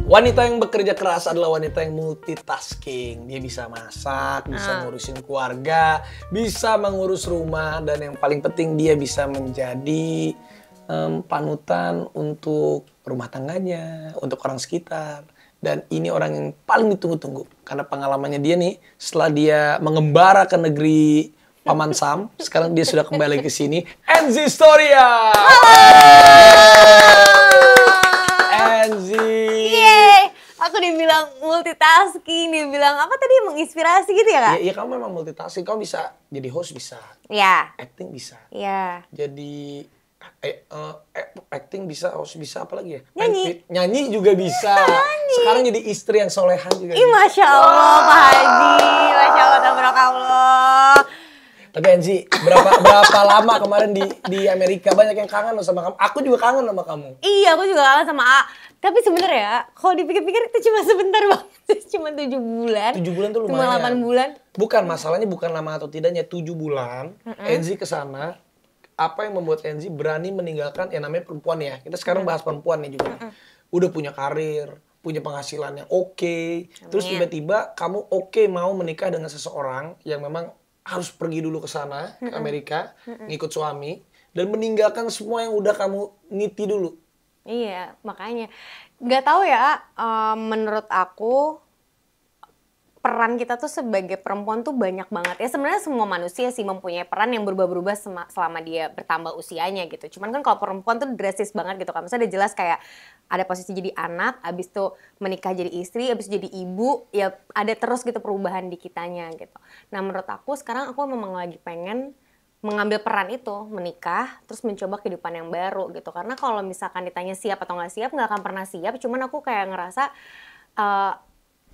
Wanita yang bekerja keras adalah wanita yang multitasking. Dia bisa masak, bisa ngurusin keluarga, bisa mengurus rumah, dan yang paling penting dia bisa menjadi panutan untuk rumah tangganya, untuk orang sekitar. Dan ini orang yang paling ditunggu-tunggu. Karena pengalamannya dia nih, setelah dia mengembara ke negeri Paman Sam, sekarang dia sudah kembali ke sini. Enzi Storia! Enzi! Yeay! Aku dibilang multitasking, dibilang apa tadi, menginspirasi gitu ya, Kak? Iya, kamu memang multitasking. Kamu bisa jadi host, bisa. Iya. Acting bisa. Iya. Jadi acting bisa, host bisa, apa lagi ya? Nyanyi. Nyanyi juga bisa. Sekarang jadi istri yang solehan juga. Ih, Masya Allah, Pak Haji. Masya Allah, tabarakallah. Tapi Enzi, berapa lama kemarin di Amerika? Banyak yang kangen loh sama kamu. Aku juga kangen sama kamu. Iya, aku juga kangen sama A. Tapi sebenarnya kalau dipikir-pikir itu cuma sebentar banget. Cuma 7 bulan. 7 bulan tuh lumayan. Cuma 8 bulan. Bukan, masalahnya bukan lama atau tidaknya. 7 bulan, Enzi kesana. Apa yang membuat Enzi berani meninggalkan, ya namanya perempuan ya. Kita sekarang bahas perempuan nih juga. Udah punya karir, punya penghasilan yang oke. Terus tiba-tiba kamu mau menikah dengan seseorang yang memang harus pergi dulu ke sana, ke Amerika, ngikut suami, dan meninggalkan semua yang udah kamu niti dulu. Iya, makanya. Nggak tahu ya, menurut aku, peran kita tuh sebagai perempuan tuh banyak banget. Ya sebenarnya semua manusia sih mempunyai peran yang berubah-berubah selama dia bertambah usianya gitu. Cuman kan kalau perempuan tuh drastis banget gitu kan. Maksudnya udah jelas kayak ada posisi jadi anak, abis itu menikah jadi istri, abis jadi ibu, ya ada terus gitu perubahan di kitanya gitu. Nah menurut aku sekarang aku memang lagi pengen mengambil peran itu, menikah, terus mencoba kehidupan yang baru gitu. Karena kalau misalkan ditanya siap atau nggak siap, nggak akan pernah siap. Cuman aku kayak ngerasa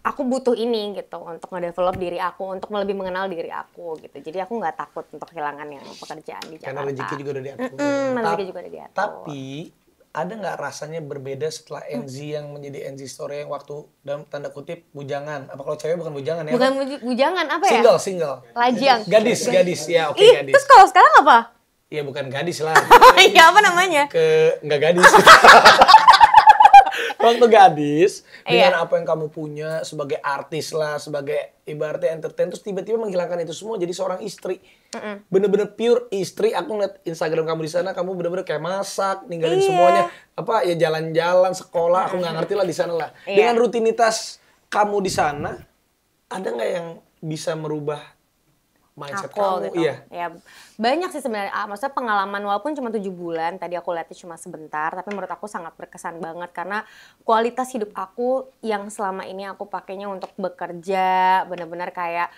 aku butuh ini gitu untuk ngedevelop diri aku, untuk lebih mengenal diri aku gitu. Jadi aku nggak takut untuk kehilangan yang pekerjaan di Jakarta. Karena rezeki juga udah diatur. Rezeki juga udah diatur. Tapi ada nggak rasanya berbeda setelah Enzi yang menjadi Enzi Story yang waktu dalam tanda kutip bujangan? Apa kalau cewek bukan bujangan ya? Bukan bujangan, apa ya? Single. Lajang. Gadis ya, oke Ih, gadis. terus kalau sekarang apa? Iya bukan gadis lah. Iya, apa namanya? Nggak gadis. Waktu gadis, dengan apa yang kamu punya sebagai artis lah, sebagai ibaratnya entertain, terus tiba-tiba menghilangkan itu semua jadi seorang istri. Bener-bener pure istri. Aku ngeliat Instagram kamu di sana, kamu bener-bener kayak masak, ninggalin semuanya. Apa ya, jalan-jalan, sekolah, aku nggak ngerti lah di sana lah. Dengan rutinitas kamu di sana, ada nggak yang bisa merubah mindset kamu? Gitu. Iya. Ya, banyak sih sebenarnya. Maksudnya pengalaman walaupun cuma 7 bulan, tadi aku lihatnya cuma sebentar, tapi menurut aku sangat berkesan banget karena kualitas hidup aku yang selama ini aku pakainya untuk bekerja, benar-benar kayak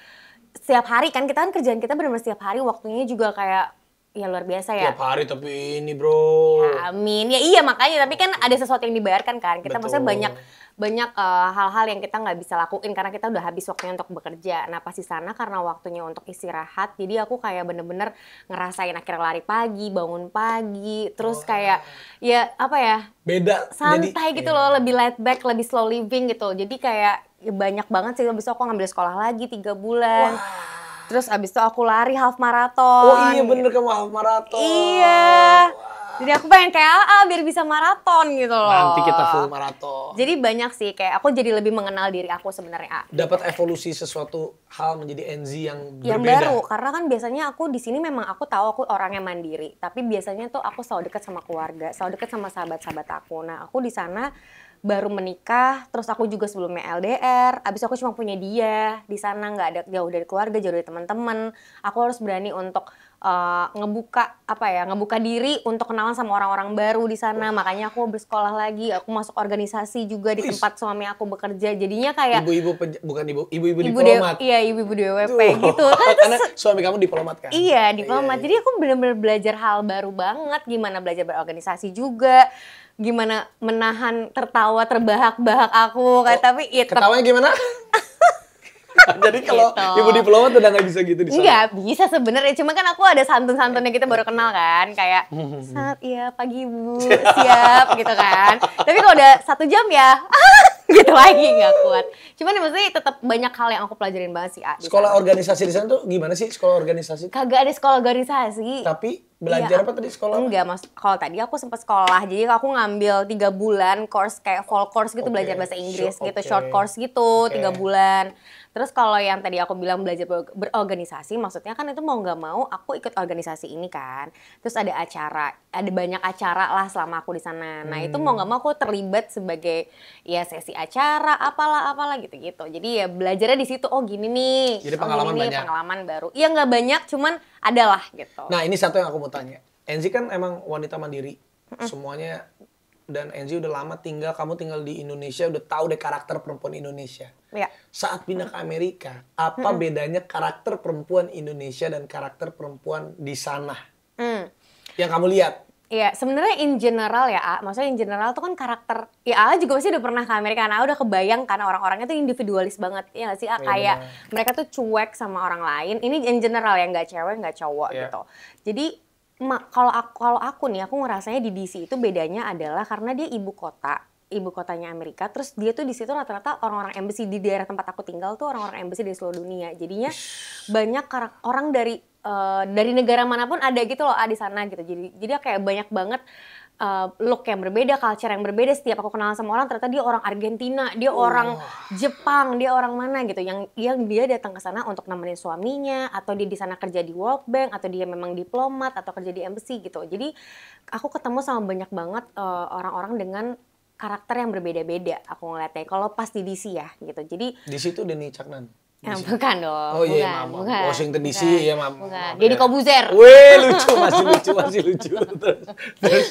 setiap hari kan kerjaan kita benar-benar setiap hari, waktunya juga kayak ya luar biasa ya. Tiap hari tapi ini bro. Ya, amin. Ya iya makanya, tapi kan ada sesuatu yang dibayarkan kan. Kita maksudnya banyak hal-hal yang kita nggak bisa lakuin karena kita udah habis waktunya untuk bekerja. Nah pas di sana karena waktunya untuk istirahat, jadi aku kayak bener-bener ngerasain akhirnya lari pagi, bangun pagi, terus kayak ya apa ya? Beda. Santai gitu loh, lebih laid back, lebih slow living gitu. Jadi kayak ya banyak banget sih. Abis itu aku ngambil sekolah lagi 3 bulan. Terus abis itu aku lari half marathon. Oh iya bener, kamu half marathon. Iya. Jadi aku pengen kayak biar bisa maraton gitu loh. Nanti kita full maraton. Jadi banyak sih, kayak aku jadi lebih mengenal diri aku sebenarnya. Dapat evolusi sesuatu hal menjadi Enzi yang berbeda. Baru, karena kan biasanya aku di sini memang aku tahu aku orangnya mandiri. Tapi biasanya tuh aku selalu dekat sama keluarga, selalu dekat sama sahabat-sahabat aku. Nah aku di sana baru menikah, terus aku juga sebelumnya LDR, abis aku cuma punya dia di sana, nggak ada jauh dari keluarga, jauh dari teman-teman. Aku harus berani untuk ngebuka diri untuk kenalan sama orang-orang baru di sana. Makanya aku bersekolah lagi, aku masuk organisasi juga di tempat suami aku bekerja. Jadinya kayak ibu-ibu diplomat. Iya, ibu-ibu DWP gitu. Karena suami kamu diplomat kan? Iya, diplomat. Jadi aku benar-benar belajar hal baru banget, gimana belajar berorganisasi juga. Gimana menahan tertawa terbahak-bahak aku kayak tapi ketawanya gimana? Jadi kalau gitu. Ibu diplomat udah nggak bisa gitu di sana? Nggak bisa sebenarnya, cuma kan aku ada santun-santunnya kita baru kenal kan, kayak saat iya pagi ibu siap gitu kan. Tapi kalau udah 1 jam ya gitu lagi nggak kuat. Cuman maksudnya tetap banyak hal yang aku pelajarin banget sih. Sekolah organisasi di sana tuh gimana sih sekolah organisasi? Kagak ada sekolah organisasi. Tapi Belajar Iya, apa tadi sekolah? enggak mas, kalau tadi aku sempat sekolah, jadi aku ngambil 3 bulan course kayak full course gitu, Oke, belajar bahasa Inggris gitu, oke. short course gitu, Oke. 3 bulan. Terus kalau yang tadi aku bilang belajar berorganisasi, maksudnya kan itu mau nggak mau aku ikut organisasi ini kan. Terus ada acara, ada banyak acara lah selama aku di sana. Nah itu mau nggak mau aku terlibat sebagai ya sesi acara, apalah gitu-gitu. Jadi ya belajarnya di situ, oh gini nih, Jadi oh pengalaman gini nih, banyak. pengalaman baru. Iya nggak banyak, cuman adalah gitu. Nah ini satu yang aku mau tanya. Enzi kan emang wanita mandiri. Semuanya. Dan Enzi udah lama kamu tinggal di Indonesia, udah tahu deh karakter perempuan Indonesia. Ya. Saat pindah ke Amerika, apa bedanya karakter perempuan Indonesia dan karakter perempuan di sana? Yang kamu lihat? Iya, sebenarnya in general ya, A. Maksudnya in general tuh kan karakter, ya A juga pasti udah pernah ke Amerika, nah A udah kebayang kan orang-orangnya tuh individualis banget, ya nggak sih A? Iya, Kayak benar. mereka tuh cuek sama orang lain, ini in general ya, nggak cewek, nggak cowok Iya. gitu. Jadi kalau aku nih, aku ngerasanya di DC itu bedanya adalah karena dia ibu kotanya Amerika, terus dia tuh di situ rata-rata orang-orang embassy di daerah tempat aku tinggal tuh orang-orang embassy dari seluruh dunia. Jadinya banyak orang dari negara manapun ada gitu loh di sana gitu. Jadi kayak banyak banget look yang berbeda, culture yang berbeda. Setiap aku kenalan sama orang ternyata dia orang Argentina, dia orang Jepang, dia orang mana gitu. Yang dia datang ke sana untuk nemenin suaminya, atau dia di sana kerja di World Bank, atau dia memang diplomat atau kerja di embassy gitu. Jadi aku ketemu sama banyak banget orang-orang dengan karakter yang berbeda-beda. Aku ngeliatnya kalau pas di DC ya gitu. Jadi Di situ Denny Caknan. bukan dong. Oh iya, bukan, maaf. bukan. Washington DC bukan, ya, maaf. Bukan. Maaf, Deddy ya. Kobuzer. Wih, lucu, masih lucu. Terus.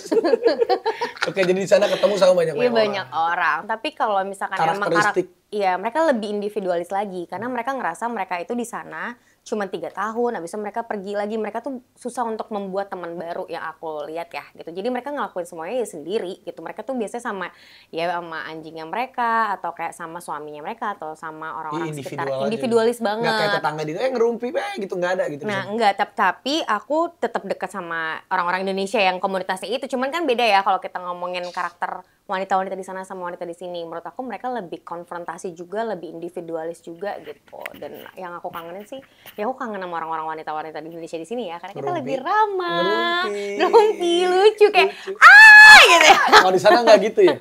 Oke, jadi di sana ketemu sama banyak Iya orang. banyak orang. Tapi kalau misalkan emang Karakteristik. iya mereka lebih individualis lagi karena mereka ngerasa mereka itu di sana cuma 3 tahun, habis itu mereka pergi lagi. Mereka tuh susah untuk membuat teman baru yang aku lihat ya gitu. Jadi mereka ngelakuin semuanya ya sendiri gitu. Mereka tuh biasanya sama anjingnya mereka atau kayak sama suaminya mereka atau sama orang-orang sekitar. Individual aja. Individualis Nggak kayak banget. tetangga di ngerumpi, gitu nggak ada gitu. Nah enggak, tapi aku tetap dekat sama orang-orang Indonesia yang komunitasnya itu. Cuman kan beda ya kalau kita ngomongin karakter wanita-wanita di sana sama wanita di sini. Menurut aku mereka lebih konfrontasi juga, lebih individualis juga gitu. Dan yang aku kangenin sih, ya aku kangen sama orang-orang wanita-wanita di Indonesia di sini ya. Karena kita Ngerumpi. lebih ramah, Ngerumpi. lucu kayak gitu ya. Kalau di sana nggak gitu ya?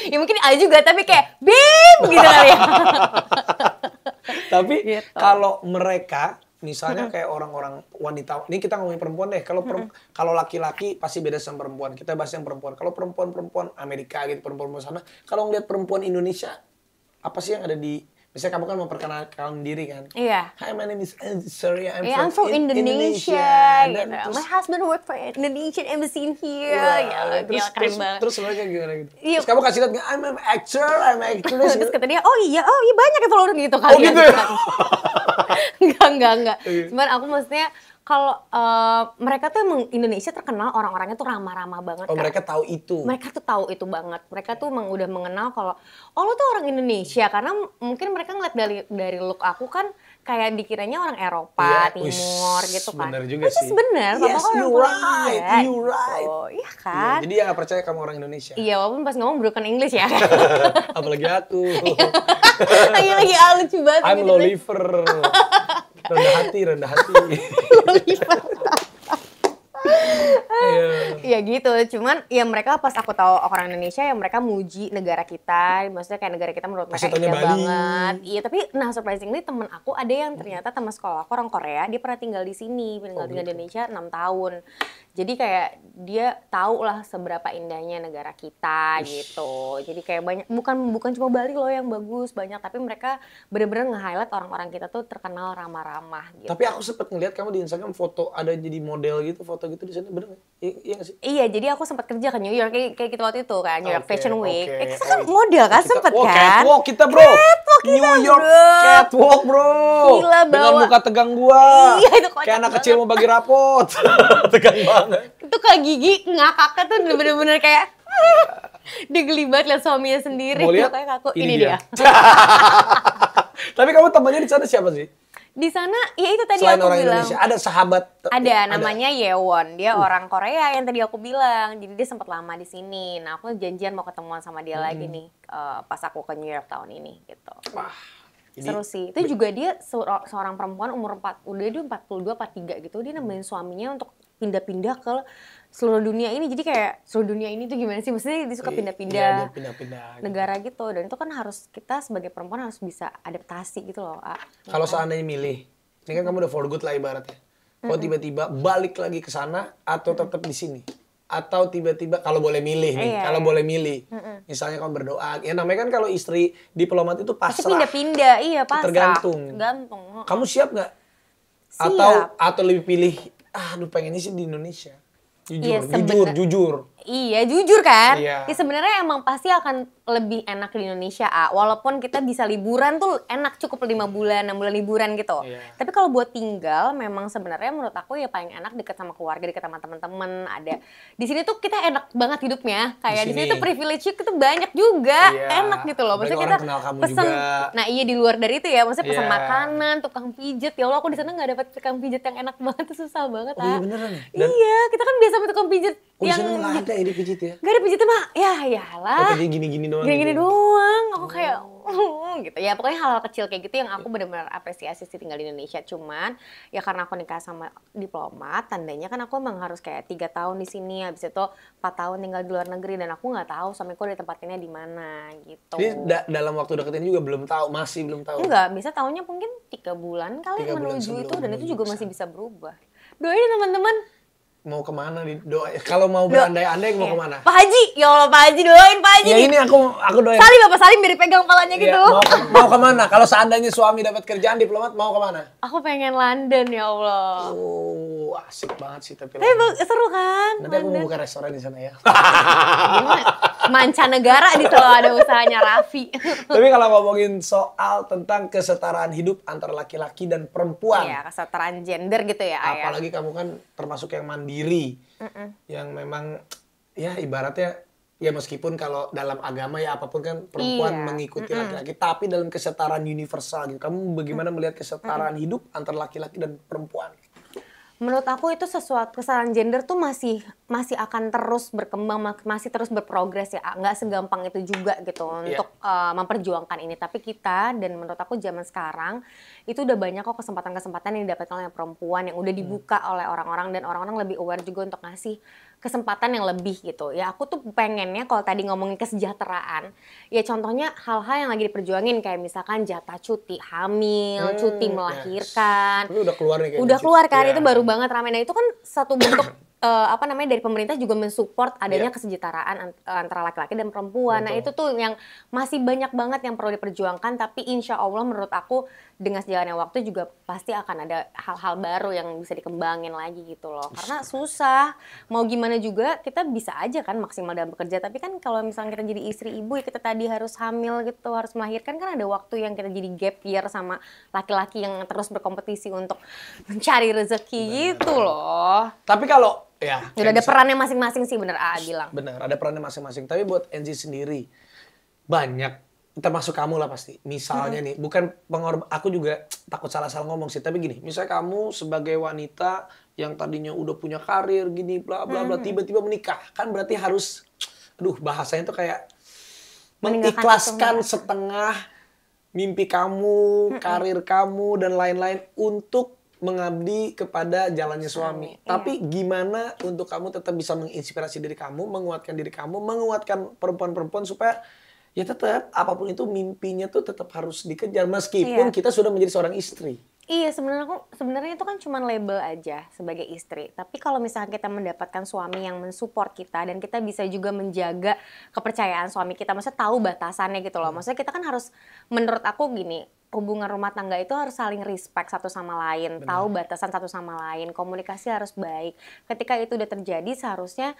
Ya mungkin ada juga, tapi kayak bim gitu kali ya. Tapi Gitu. kalau mereka misalnya kayak orang-orang wanita, ini kita ngomongin perempuan deh. Kalau laki-laki pasti beda sama perempuan. Kita bahas yang perempuan. Kalau perempuan Amerika gitu, perempuan sana. Kalau ngeliat perempuan Indonesia, apa sih yang ada di? Misalnya kamu kan memperkenalkan diri kan. Iya. Hi, my name is Sorry, I'm from Indonesia. Dan Gitu. terus, My husband work for Indonesian embassy in here. wah, Gila, keren banget. terus mereka gimana gitu? Iya. Terus kamu kasih lihat, I'm an actor, I'm an actress. Terus gitu. kata dia, oh iya banyak ya follower gitu kali. Oh gitu ya? Enggak. Iya. Cuman aku maksudnya kalau mereka tuh emang Indonesia terkenal orang-orangnya tuh ramah-ramah banget. Oh, Kak. mereka tahu itu. Mereka tuh tahu itu banget. Mereka tuh emang udah mengenal kalau lo tuh orang Indonesia karena mungkin mereka ngeliat dari look aku kan kayak dikiranya orang Eropa, Iya, Timur wish, gitu kan. bener juga Which is sih. bener, Yes, Papa kan you orang right, Polandia, you right. gitu. Iya Iya, kan? jadi dia nggak percaya kamu orang Indonesia. Iya, walaupun pas ngomong broken English ya. Apalagi aku. Lagi lucu banget. I'm gitu. low liver. Rendah hati. Iya gitu, cuman ya mereka pas aku tahu orang Indonesia ya mereka muji negara kita, maksudnya kayak negara kita menurut mereka Pasti taunya indah Bali. banget. Iya tapi surprisingly temen aku ada yang ternyata teman sekolah aku orang Korea, dia pernah tinggal di sini, tinggal di Indonesia 6 tahun. Jadi kayak dia tahu lah seberapa indahnya negara kita gitu. Jadi kayak banyak bukan cuma Bali loh yang bagus, banyak tapi mereka bener-bener nge-highlight orang-orang kita tuh terkenal ramah-ramah gitu. Tapi aku sempet ngeliat kamu di Instagram foto ada jadi model gitu, foto gitu di sana, bener nggak? Iya nggak sih? Iya, jadi aku sempat kerja ke New York kayak gitu waktu itu kan, New York Oke, Fashion Week. oke. Kita kan model kan sempet kan? Catwalk kita bro. New York bro. catwalk bro. Gila, dengan bawa- muka tegang gua. Iya, itu kocak kayak anak banget. kecil mau bagi rapot. Tegang banget. Itu Kak Gigi ngakaknya tuh bener-bener kayak dia geli banget liat suaminya sendiri. Mau lihat? Makanya aku, Ini ini dia. Tapi kamu temannya di sana siapa sih? Di sana, ya itu tadi Selain aku orang bilang. Indonesia, ada sahabat. Ada, namanya Yewon. Dia orang Korea yang tadi aku bilang. Jadi dia sempat lama di sini. Nah, aku janjian mau ketemuan sama dia lagi nih pas aku ke New York tahun ini gitu. Wah, jadi Seru sih. Itu juga dia seorang perempuan udah dia 42 43 gitu. Dia nemenin suaminya untuk pindah-pindah ke seluruh dunia ini. Jadi kayak seluruh dunia ini tuh gimana sih? Maksudnya dia suka Iya, pindah-pindah dia pindah-pindah. negara gitu. Dan itu kan harus kita sebagai perempuan harus bisa adaptasi gitu loh. Kalau seandainya milih, ini kan kamu udah for good lah ibaratnya. Kalau tiba-tiba balik lagi ke sana atau tetap di sini? Atau tiba-tiba kalau boleh milih nih, kalau boleh milih. Misalnya kamu berdoa, ya namanya kan kalau istri diplomat itu Pasti pasrah. pindah-pindah, iya pasrah. Tergantung. Tergantung. Kamu siap nggak? Siap. Atau lebih pilih, aduh pengennya sih di Indonesia. Iya, Jujur. Iya, jujur kan? Iya. Ya sebenarnya emang pasti akan lebih enak di Indonesia, walaupun kita bisa liburan tuh enak cukup 5 bulan, 6 bulan liburan gitu. Iya. Tapi kalau buat tinggal, memang sebenarnya menurut aku ya paling enak deket sama keluarga, deket sama teman-teman. Ada di sini tuh kita enak banget hidupnya. Kayak di sini tuh privilege itu banyak juga, Iya. enak gitu loh. Maksudnya kita orang kenal kamu pesen, juga. nah iya di luar dari itu ya, maksudnya pesen Iya. makanan, tukang pijet. Ya Allah, aku di sana nggak dapat tukang pijet yang enak banget, tuh susah banget. Oh iya beneran ya? Dan- Iya, kita kan biasa sama tukang pijet Oh di yang sana nggak ada ya dipijit ya? gak ada pijitnya mah, ya iyalah. Oh jadi gini-gini doang. Gini-gini gitu. doang, aku kayak gitu. Ya pokoknya hal-hal kecil kayak gitu yang aku benar-benar apresiasi sih tinggal di Indonesia. Cuman ya karena aku nikah sama diplomat, tandanya kan aku emang harus kayak 3 tahun di sini, habis itu 4 tahun tinggal di luar negeri dan aku nggak tahu suamiku ditempatinnya di mana gitu. Jadi dalam waktu deket ini juga belum tahu, masih belum tahu. Enggak, bisa tahunya mungkin 3 bulan kali 3 bulan menuju itu sebelum dan itu menuju juga ke masih sana. bisa berubah. Doain ya teman-teman. Mau kemana di doa? Kalau mau berandai-andai mau kemana? Pak Haji, ya Allah Pak Haji doain Pak Haji. Ya ini aku doain. Salim Bapak Salim biar pegang kepalanya Iya, gitu. mau kemana? Kalau seandainya suami dapat kerjaan diplomat mau kemana? Aku pengen London ya Allah. Oh, asik banget sih tapi. Tapi seru kan? Nanti aku mau buka restoran di sana ya. Mancanegara di selalu ada usahanya Raffi. Tapi kalau ngomongin soal tentang kesetaraan hidup antara laki-laki dan perempuan. Iya, kesetaraan gender gitu ya, Ayah. Apalagi kamu kan termasuk yang mandiri. Yang memang ya ibaratnya ya meskipun kalau dalam agama ya apapun kan perempuan Iya. mengikuti laki-laki, tapi dalam kesetaraan universal gitu. Kamu bagaimana melihat kesetaraan hidup antara laki-laki dan perempuan? Menurut aku itu sesuatu kesetaraan gender tuh masih akan terus berkembang, masih terus berprogres ya. Nggak segampang itu juga gitu untuk memperjuangkan ini. Tapi kita dan menurut aku zaman sekarang itu udah banyak kok kesempatan-kesempatan yang didapatkan oleh perempuan yang udah dibuka oleh orang-orang dan orang-orang lebih aware juga untuk ngasih kesempatan yang lebih gitu. Ya aku tuh pengennya kalau tadi ngomongin kesejahteraan, ya contohnya hal-hal yang lagi diperjuangin kayak misalkan jatah cuti hamil, cuti melahirkan. Lu udah keluar nih kayaknya. Udah keluar kan, Iya. itu baru banget rame. Nah itu kan satu bentuk dari pemerintah juga mensupport adanya kesejahteraan antara laki-laki dan perempuan. Nah itu tuh yang masih banyak banget yang perlu diperjuangkan. Tapi insya Allah menurut aku dengan sejalannya waktu juga pasti akan ada hal-hal baru yang bisa dikembangin lagi gitu loh. Karena susah, mau gimana juga kita bisa aja kan maksimal dalam bekerja. Tapi kan kalau misalnya kita jadi istri ibu ya kita tadi harus hamil gitu, harus melahirkan kan ada waktu yang kita jadi gap year sama laki-laki yang terus berkompetisi untuk mencari rezeki gitu loh. Tapi kalau ya Udah ada perannya masing-masing sih bener bilang. benar, ada perannya masing-masing. Tapi buat Enzi sendiri banyak termasuk kamu lah pasti. Misalnya nih, bukan aku juga takut salah-salah ngomong sih, tapi gini, misalnya kamu sebagai wanita yang tadinya udah punya karir gini bla bla bla tiba-tiba menikah, kan berarti harus bahasanya tuh kayak mengikhlaskan setengah mimpi kamu, karir kamu dan lain-lain untuk mengabdi kepada jalannya suami. Tapi gimana untuk kamu tetap bisa menginspirasi diri kamu, menguatkan diri kamu, menguatkan perempuan-perempuan supaya ya tetap apapun itu mimpinya tuh tetap harus dikejar meskipun kita sudah menjadi seorang istri. Iya, sebenarnya itu kan cuma label aja sebagai istri. Tapi kalau misalnya kita mendapatkan suami yang mensupport kita dan kita bisa juga menjaga kepercayaan suami kita, maksudnya tahu batasannya gitu loh. Maksudnya kita kan harus, menurut aku gini, hubungan rumah tangga itu harus saling respect satu sama lain, tahu batasan satu sama lain, komunikasi harus baik. Ketika itu udah terjadi seharusnya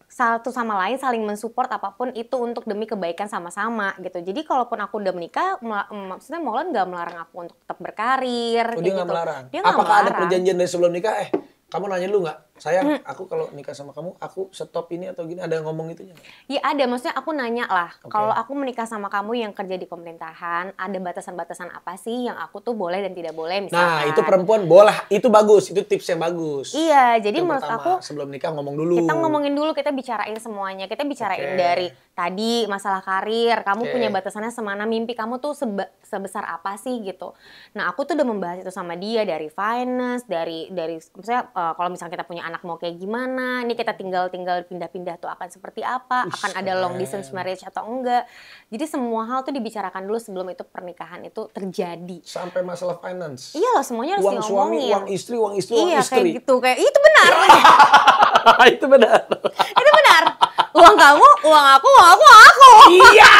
satu sama lain saling mensupport apapun itu untuk demi kebaikan sama-sama gitu. Jadi kalaupun aku udah menikah, maksudnya Maulan nggak melarang aku untuk tetap berkarir. Oh, dia nggak gitu. melarang? Dia nggak Apakah ada melarang. perjanjian dari sebelum nikah? Kamu nanya dulu nggak? Sayang, aku kalau nikah sama kamu, aku stop ini atau gini? Ada ngomong itunya nggak? Iya ada, maksudnya aku nanya lah, kalau aku menikah sama kamu yang kerja di pemerintahan, ada batasan-batasan apa sih yang aku tuh boleh dan tidak boleh misalkan. Nah, itu perempuan boleh, itu bagus, itu tips yang bagus. Iya, jadi Yang menurut pertama, aku sebelum nikah ngomong dulu. kita ngomongin dulu, kita bicarain semuanya. Kita bicarain dari tadi masalah karir, kamu punya batasannya semana, mimpi kamu tuh sebesar apa sih gitu. Nah, aku tuh udah membahas itu sama dia dari finance, dari maksudnya kalau misalnya kita punya anak mau kayak gimana, ini kita tinggal pindah-pindah tuh akan seperti apa, akan ada long distance marriage atau enggak. Jadi semua hal tuh dibicarakan dulu sebelum itu pernikahan itu terjadi. Sampai masalah finance. Iya loh, semuanya harus Uang suami, diomongin. uang istri, uang istri, Iya uang istri. kayak gitu, kayak itu benar. Itu benar. Itu benar. Uang kamu, uang aku, uang aku, uang aku. Iya,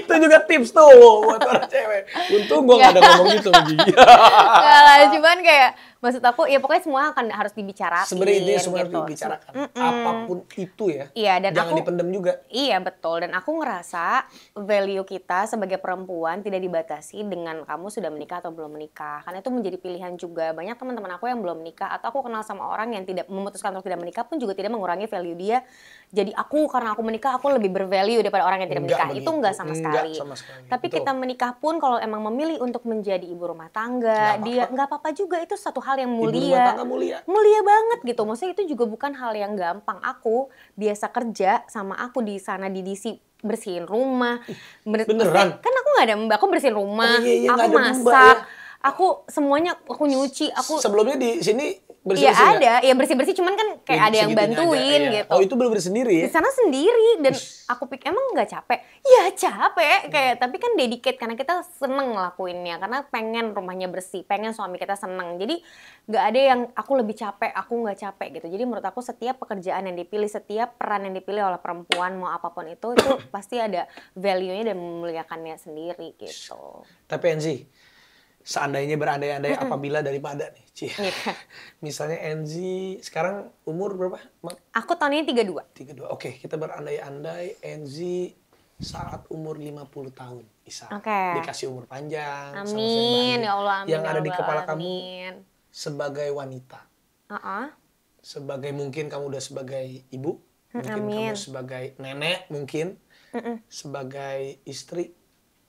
itu juga tips tuh buat para cewek. Untung gue gak ada ngomong gitu lagi. Enggak lah, cuman kayak maksud aku ya pokoknya semua akan harus dibicarakan. Sebenarnya ini semua gitu. dibicarakan. Apapun itu ya. Iya, dan jangan dipendam juga. Iya betul, dan aku ngerasa value kita sebagai perempuan tidak dibatasi dengan kamu sudah menikah atau belum menikah. Karena itu menjadi pilihan juga. Banyak teman-teman aku yang belum menikah atau aku kenal sama orang yang tidak memutuskan untuk tidak menikah pun juga tidak mengurangi value dia. Jadi aku karena aku menikah aku lebih bervalue daripada orang yang tidak menikah. Itu enggak sama sekali. Tapi betul. Kita menikah pun kalau emang memilih untuk menjadi ibu rumah tangga, dia nggak apa-apa juga, itu satu hal yang mulia. Ibu rumah tangga mulia. Mulia banget gitu. Maksudnya itu juga bukan hal yang gampang. Aku biasa kerja sama aku di sana di DC bersihin rumah. Beneran? Kan aku nggak ada mbak, aku bersihin rumah, iya, aku masak, aku semuanya aku nyuci, aku. Sebelumnya di sini bersih-bersih. Iya ada, ya bersih-bersih cuman kan kayak ada yang bantuin aja, gitu. Oh itu bener-bener sendiri ya? Di sana sendiri dan aku pikir emang nggak capek? Ya capek kayak tapi kan dedicate karena kita seneng ngelakuinnya karena pengen rumahnya bersih, pengen suami kita seneng. Jadi nggak ada yang aku lebih capek, aku nggak capek gitu. Jadi menurut aku setiap pekerjaan yang dipilih, setiap peran yang dipilih oleh perempuan mau apapun itu pasti ada value-nya dan memuliakannya sendiri gitu. Tapi Enzi, seandainya berandai-andai apabila daripada nih, misalnya Enzi sekarang umur berapa? Aku tahun ini 32. 32. Oke, kita berandai-andai Enzi saat umur 50 tahun, Isa. Dikasih umur panjang. Amin, ya Allah, amin. Yang ada di kepala kamu sebagai wanita. Sebagai mungkin kamu udah sebagai ibu, mungkin kamu sebagai nenek, mungkin sebagai istri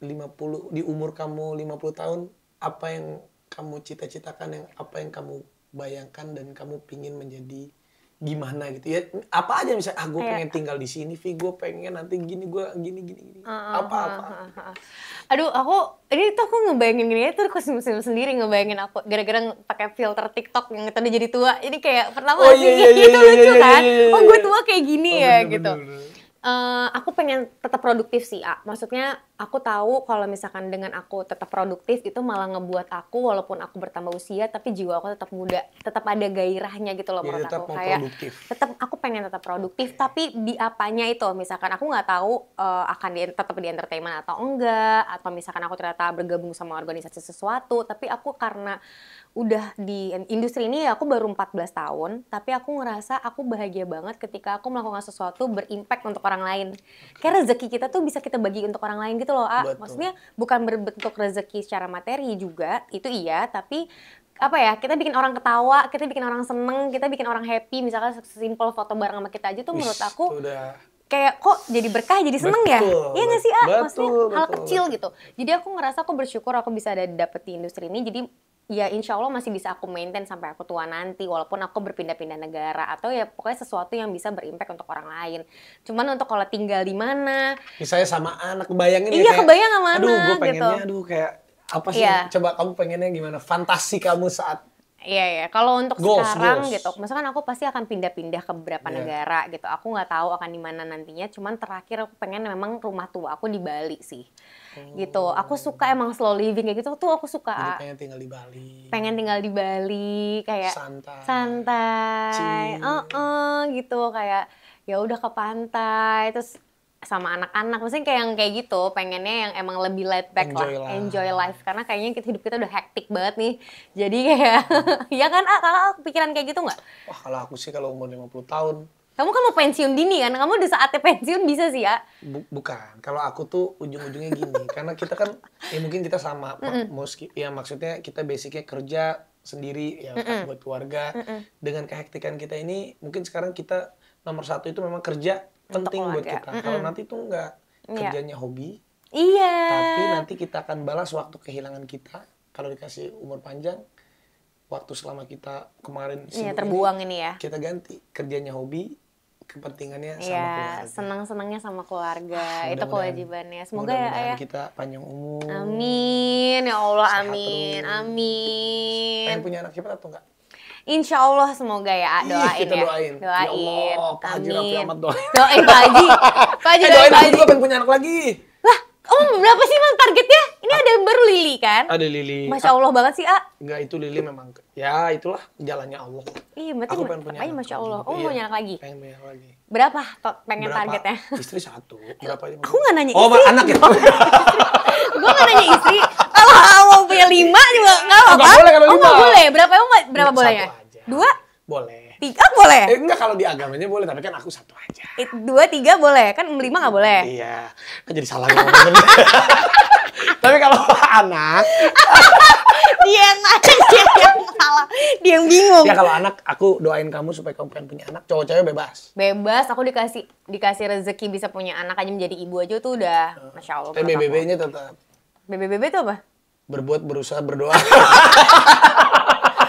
50 di umur kamu 50 tahun. Apa yang kamu cita-citakan, apa yang kamu bayangkan dan kamu pingin menjadi gimana gitu ya? Apa aja misalnya, gue pengen tinggal di sini, gue pengen nanti gini, gue gini. Apa? Aduh, ini tuh aku ngebayangin gini tuh kostum sendiri ngebayangin aku gara-gara pakai filter TikTok yang tadi jadi tua. Ini kayak pertama itu lucu kan? Oh, gue tua kayak gini ya gitu. Aku pengen tetap produktif sih, maksudnya aku tahu kalau misalkan dengan aku tetap produktif itu malah ngebuat aku walaupun aku bertambah usia tapi jiwa aku tetap muda, tetap ada gairahnya gitu loh menurut aku. Kayak tetap aku pengen tetap produktif tapi di apanya itu, misalkan aku nggak tahu akan tetap di entertainment atau enggak, atau misalkan aku ternyata bergabung sama organisasi sesuatu, tapi aku karena udah di industri ini ya aku baru 14 tahun, tapi aku ngerasa aku bahagia banget ketika aku melakukan sesuatu berimpact untuk orang lain. Kayak rezeki kita tuh bisa kita bagi untuk orang lain gitu loh, Maksudnya bukan berbentuk rezeki secara materi juga, itu iya, tapi apa ya, kita bikin orang ketawa, kita bikin orang seneng, kita bikin orang happy, misalkan sesimpel foto bareng sama kita aja tuh menurut aku kayak kok jadi berkah, jadi seneng ya? Iya nggak sih, Maksudnya hal kecil gitu. Jadi aku ngerasa aku bersyukur aku bisa dapet di industri ini, jadi ya insya Allah masih bisa aku maintain sampai aku tua nanti walaupun aku berpindah-pindah negara atau ya pokoknya sesuatu yang bisa berimpact untuk orang lain. Cuman untuk kalau tinggal di mana misalnya sama anak, kebayangin ya kayak kebayang sama aduh anak gue pengennya gitu. Kayak apa sih coba kamu pengennya gimana, fantasi kamu saat Iya, kalau untuk sekarang gitu, misalkan aku pasti akan pindah-pindah ke beberapa negara gitu. Aku nggak tahu akan di mana nantinya. Cuman terakhir aku pengen memang rumah tua aku di Bali sih, gitu. Aku suka emang slow living kayak gitu tuh aku suka. Jadi pengen tinggal di Bali. Pengen tinggal di Bali, kayak santai, gitu kayak ya udah ke pantai terus sama anak-anak, maksudnya kayak yang kayak gitu, pengennya yang emang lebih laid back enjoy life, karena kayaknya hidup kita udah hektik banget nih, jadi kayak, ya kan kakak pikiran kayak gitu nggak? Wah kalau aku sih kalau umur 50 tahun. Kamu kan mau pensiun dini kan, kamu udah saatnya pensiun bisa sih ya? Bukan, kalau aku tuh ujung-ujungnya gini, karena kita kan, ya mungkin kita sama, ya maksudnya kita basicnya kerja sendiri, ya buat keluarga, dengan kehektikan kita ini, mungkin sekarang kita nomor satu itu memang kerja, penting buat kita. Kalau nanti tuh enggak kerjanya hobi. Iya. Tapi nanti kita akan balas waktu kehilangan kita kalau dikasih umur panjang. Waktu selama kita kemarin terbuang ini ya. Kita ganti kerjanya hobi, kepentingannya sama keluarga. Senang-senangnya sama keluarga. Itu kewajibannya. Semoga ya kita panjang umur. Amin. Ya Allah, amin. Amin. Pengen punya anak cepat atau enggak? Insya Allah semoga ya, doain kita ya. doain. Doain. Ya Allah, Pak Haji Raffi Amin. Ahmad doain. Doain Pak Haji. Pak Haji doain Doain Pak aku Haji. juga pengen punya anak lagi. Lah, berapa sih Bang targetnya? Ini ada yang baru Lili kan? Ada Lili. Masya Allah banget sih, A. Enggak, itu Lili memang. Ya, itulah jalannya Allah. Iya, berarti Aku pengen punya aja anak Masya lagi. Allah. Oh, Iya, mau punya anak lagi? Pengen punya anak lagi. Berapa pengen Berapa? targetnya? Istri 1. Berapa ini? Aku nggak nanya Oh, istri. anak ya? Gue nggak nanya istri. Kalau mau punya 5 juga nggak apa-apa. Nggak boleh kalau Oh, nggak 5. boleh. Berapa emang berapa Satu bolehnya? aja. 2? Boleh. 3 boleh? Enggak, kalau di agamanya boleh, tapi kan aku 1 aja. 2, 3 boleh. Kan 5 nggak boleh. Iya, kan jadi salah ngomong. Tapi kalau anak, Dia yang nanya, dia yang salah. Dia yang bingung. ya kalau anak, aku doain kamu supaya kamu pengen punya anak, cowok-cewek bebas. Bebas, aku dikasih rezeki bisa punya anak aja menjadi ibu aja tuh udah Masya Allah. Tapi BBB-nya tetap BBB itu apa? berbuat, berusaha, berdoa.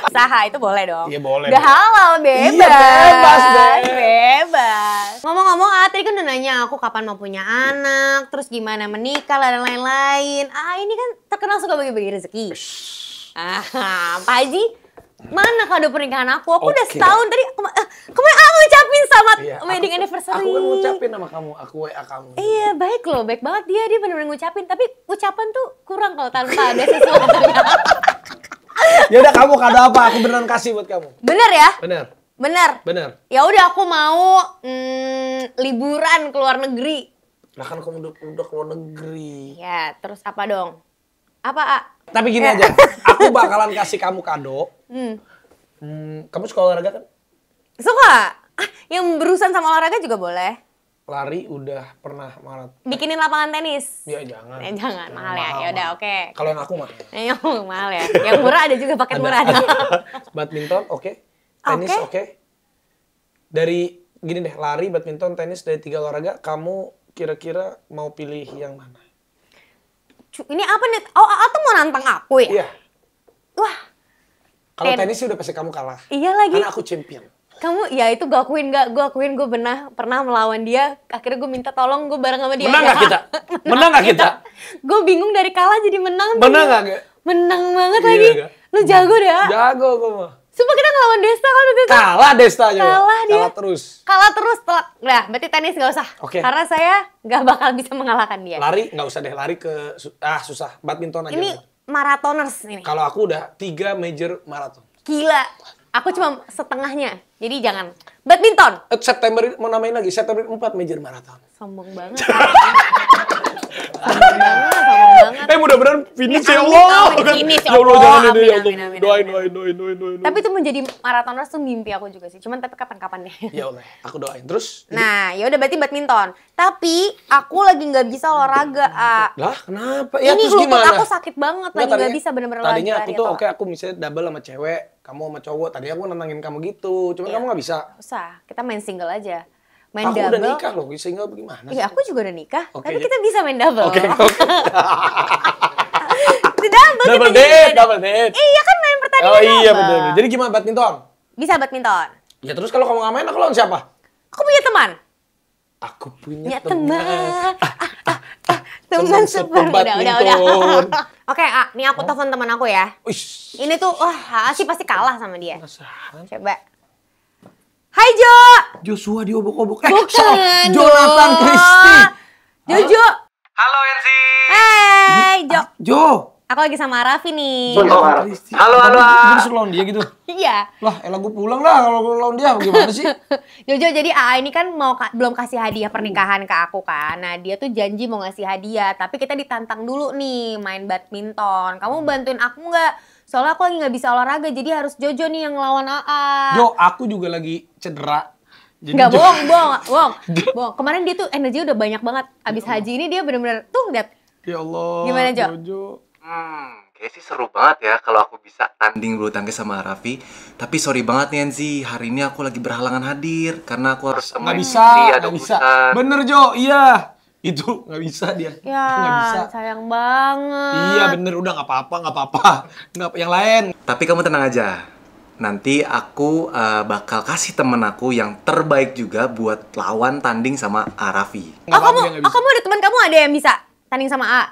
Usaha itu boleh dong. Iya, boleh. Udah halal, bebas. Iya, bebas, Bebas. Ngomong-ngomong, tadi kan udah nanya aku kapan mau punya anak, terus gimana menikah dan lain-lain. Ini kan terkenal suka bagi-bagi rezeki. Pak Haji, mana kado pernikahan aku? Aku udah Oke. setahun tadi. Kemarin aku ngucapin selamat Iya, wedding anniversary. Aku kan ngucapin sama kamu, aku WA kamu. Iya, baik loh, baik banget dia bener-bener ngucapin. Tapi ucapan tuh kurang kalau tanpa ada sesuatu. Ya udah, kamu kado apa? Aku beneran kasih buat kamu. Bener ya? Bener, Bener. bener. Ya udah aku mau liburan ke luar negeri. Lah kan kamu udah ke luar negeri. Ya, terus apa dong? Apa, A? Tapi gini aja, aku bakalan kasih kamu kado. Kamu suka olahraga kan? Suka? Yang berurusan sama olahraga juga boleh. Lari udah pernah maraton. Bikinin lapangan tenis. Ya jangan. Jangan, mahal ya. Ya udah, oke. Kalau yang aku mah. Yang mahal ya. Yang murah ada juga paket murah. Badminton oke. Tenis Oke. oke. Dari gini deh, lari, badminton, tenis, dari 3 olahraga, kamu kira-kira mau pilih yang mana? Ini apa nih? Oh, A tuh mau nantang aku ya? Iya. Wah, Kalau tenis sih udah pasti kamu kalah. iya lagi. Karena aku champion. Kamu, ya itu gue akuin gak? Gue akuin gue pernah melawan dia. Akhirnya gue minta tolong gue bareng sama dia. Menang nggak kita? Menang nggak kita? Gue bingung dari kalah jadi menang. Menang nggak? Menang banget Iya, lagi. nggak? Lu jago deh, A. Jago kamu. Sumpah kita ngelawan Desta kan waktu itu. Kalah Desta juga. Kalah dia. Kalah terus. Kalah terus. Nah, berarti tenis gak usah. Oke. Karena saya gak bakal bisa mengalahkan dia. Lari nggak usah deh, lari ke susah. Badminton aja. Ini maratoners ini. Kalau aku udah 3 major maraton. Gila. Aku cuma setengahnya. Jadi jangan. Badminton. September mau namain lagi, September 4 major maraton. Sombong banget. Sombong banget. Mudah-mudahan finish ya Amin, Allah. amin, finish, Ya Allah, jangan ini ya amin, Allah. amin, Doain. Tapi itu menjadi maratoners tuh mimpi aku juga sih. Cuman tapi kapan-kapan deh. Ya Allah, aku doain terus. Nah, ya udah berarti badminton. Tapi aku lagi nggak bisa olahraga, A. Lah, kenapa? Ya Ini terus lutut gimana? aku sakit banget, lagi nggak bisa bener-bener olahraga. Tadinya aku tuh oke, aku misalnya double sama cewek, kamu sama cowok. Tadinya aku nantangin kamu gitu, cuman kamu nggak bisa. Usah, kita main single aja. Main Aku double. udah nikah loh, single bagaimana sih? Iya, aku juga udah nikah. Oke, tapi ya. kita bisa main double. Oke. Double, Double kita jadi date, double date. Iya kan main pertandingan Oh iya double. bener. Jadi gimana badminton? Bisa badminton. Ya terus kalau kamu nggak main, aku lawan siapa? Aku punya teman. Aku punya Ya teman. Teman super. Udah. badminton. Oke, nih aku telepon teman aku ya. Uish. Ini tuh, wah, sih pasti kalah sama dia. Penasaran. Coba. Hai Jo. Joshua diobok-obok. Bukan. Jonathan dong. Christie. Jojo. Halo Enzi. Hai Jo. Jo. Aku lagi sama Raffi nih. Halo. Gue disuruh lawan dia gitu. Iya. Lah, elah gue pulang lah kalau gue lawan dia. Gimana sih? Jojo, jadi AA ini kan mau belum kasih hadiah pernikahan ke aku kan. Nah, dia tuh janji mau ngasih hadiah, tapi kita ditantang dulu nih main badminton. Kamu bantuin aku nggak? Soalnya aku lagi nggak bisa olahraga, jadi harus Jojo nih yang ngelawan AA. Jo, aku juga lagi cedera. Jadi Nggak, Jo- bohong. Kemarin dia tuh energi udah banyak banget. Abis haji ini dia bener-bener tuh lihat. Ya Allah. Gimana, Jo? Jojo. Kayaknya sih seru banget ya kalau aku bisa tanding bulu tangkis sama Raffi. Tapi sorry banget nih Enzi, hari ini aku lagi berhalangan hadir karena aku harus Nggak temuin bisa, istri, ada nggak bisa. urusan. Bener Jo, iya. Itu nggak bisa dia. Ya, Nggak bisa. sayang banget. Iya bener, udah nggak apa-apa. Nggak, yang lain. Tapi kamu tenang aja. Nanti aku bakal kasih temen aku yang terbaik juga buat lawan tanding sama Raffi. Nggak apa-apa, dia nggak bisa. kamu ada teman kamu ada yang bisa tanding sama A?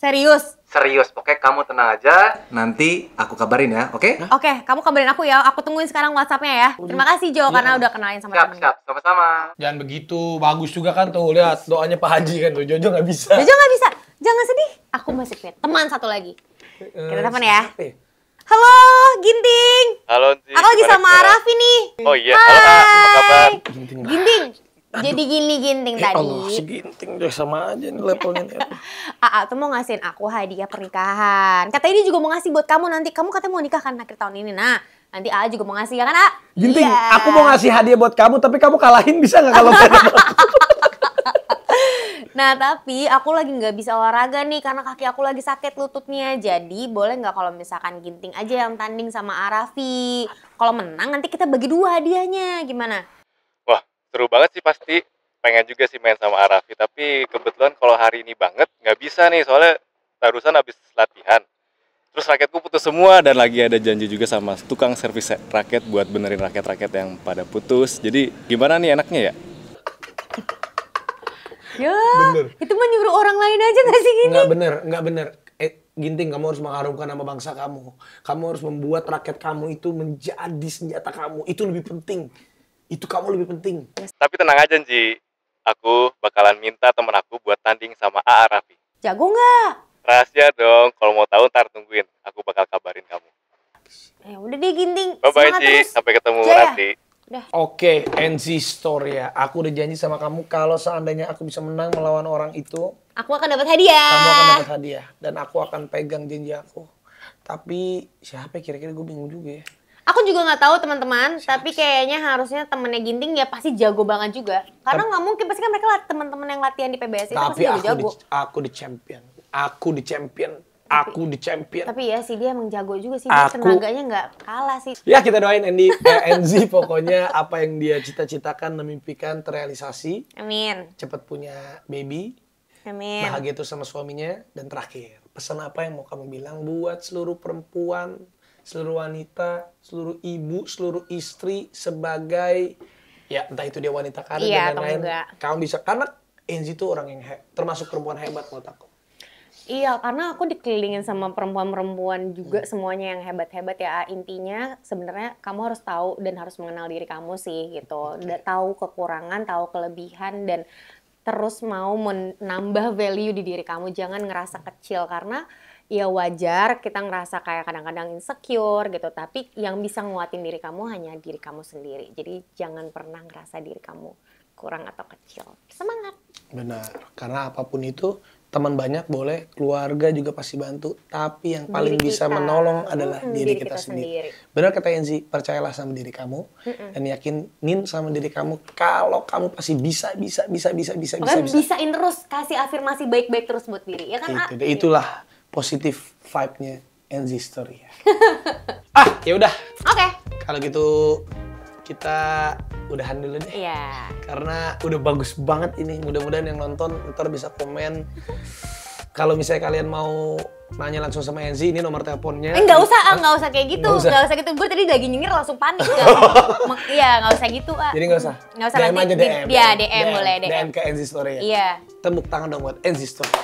Serius? Serius, pokoknya kamu tenang aja. Nanti aku kabarin ya, oke? Oke, kamu kabarin aku ya. Aku tungguin sekarang WhatsApp-nya ya. Terima kasih Jo karena udah kenalin sama kamu. Siap, sama-sama. Jangan begitu, bagus juga kan tuh, lihat doanya Pak Haji kan tuh, Jojo nggak bisa. Jojo nggak bisa, jangan sedih. Aku masih punya teman satu lagi. Kita telepon ya. Siapa ya? Halo, Ginting. Halo, Ci. Aku lagi sama Raffi nih. Oh iya, halo Kak, apa kabar? Ginting. Ginting. Jadi gini Ginting tadi. Allah, si Ginting udah sama aja nih levelnya nih. Aa tuh mau ngasihin aku hadiah pernikahan. Katanya dia juga mau ngasih buat kamu nanti. Kamu katanya mau nikah kan akhir tahun ini. Nah, nanti Aa juga mau ngasih ya kan, A? Ginting, Iya. aku mau ngasih hadiah buat kamu, tapi kamu kalahin bisa nggak kalau nggak ada? Nah, tapi aku lagi nggak bisa olahraga nih karena kaki aku lagi sakit lututnya. Jadi boleh nggak kalau misalkan Ginting aja yang tanding sama Arafi? Kalau menang nanti kita bagi 2 hadiahnya. Gimana? Wah, seru banget sih pasti. Pengen juga sih main sama Arafi, tapi kebetulan kalau hari ini banget nggak bisa nih, soalnya barusan habis latihan. Terus raketku putus semua dan lagi ada janji juga sama tukang servis raket buat benerin raket-raket yang pada putus. Jadi gimana nih enaknya ya? Ya, Bener. itu mah nyuruh orang lain aja nggak sih Ginting? Nggak bener. Ginting, kamu harus mengharumkan nama bangsa kamu. Kamu harus membuat rakyat kamu itu menjadi senjata kamu. Itu lebih penting. Itu kamu lebih penting. Tapi tenang aja, Ji. Aku bakalan minta temen aku buat tanding sama A.A. Arafi. Jago nggak? Rahasia dong, kalau mau tahu ntar tungguin. Aku bakal kabarin kamu. Ya udah deh Ginting. Bye-bye, Semangat Ji. terus. Sampai ketemu Jaya. nanti. Oke, NC Storia. Aku udah janji sama kamu kalau seandainya aku bisa menang melawan orang itu, Aku akan dapat hadiah. kamu akan dapat hadiah dan aku akan pegang janji aku. Tapi siapa ya? Kira-kira gue bingung juga ya. Aku juga nggak tahu teman-teman, tapi kayaknya harusnya temennya Ginting ya pasti jago banget juga. Karena nggak mungkin pasti kan mereka teman-teman yang latihan di PBS itu pasti Tapi jago. aku di champion. Aku di champion. Aku di champion. Tapi ya sih dia emang jago juga sih. Dia Aku- tenaganya nggak kalah sih. Ya kita doain NZ pokoknya apa yang dia cita-citakan dan mimpikan terrealisasi. Amin. Cepat punya baby, Amin. bahagia itu sama suaminya. Dan terakhir, pesan apa yang mau kamu bilang buat seluruh perempuan, seluruh wanita, seluruh ibu, seluruh istri sebagai, ya entah itu dia wanita karir Iya, dan atau lain-lain. enggak. Kamu bisa, karena NZ itu orang yang termasuk perempuan hebat menurut aku. Iya, karena aku dikelilingin sama perempuan-perempuan juga semuanya yang hebat-hebat ya. Intinya sebenarnya kamu harus tahu dan harus mengenal diri kamu sih gitu. Tahu kekurangan, tahu kelebihan dan terus mau menambah value di diri kamu. Jangan ngerasa kecil karena ya wajar kita ngerasa kayak kadang-kadang insecure gitu. Tapi yang bisa nguatin diri kamu hanya diri kamu sendiri. Jadi jangan pernah ngerasa diri kamu kurang atau kecil. Semangat! Benar, karena apapun itu teman banyak boleh, keluarga juga pasti bantu, tapi yang paling Diri bisa kita. menolong adalah diri kita sendiri. Benar kata Enzi, percayalah sama diri kamu dan yakinin sama diri kamu kalau kamu pasti bisa. Pokoknya bisain terus, kasih afirmasi baik-baik terus buat diri, ya kan? A? Itulah positif vibe-nya Enzi Story. Ya udah. Oke. Kalau gitu kita udahan dulu deh. Iya. Karena udah bagus banget ini. Mudah-mudahan yang nonton ntar bisa komen. Kalau misalnya kalian mau nanya langsung sama Enzi, ini nomor teleponnya. Nggak usah kayak gitu. Nggak usah. Nggak usah gitu. Gue tadi lagi nyengir langsung panik. Iya, nggak usah gitu, A. Jadi nggak usah. Nggak usah DM nanti. aja DM. Iya, DM boleh, DM. DM ke Enzi Story ya. Iya. Tepuk tangan dong buat Enzi Story.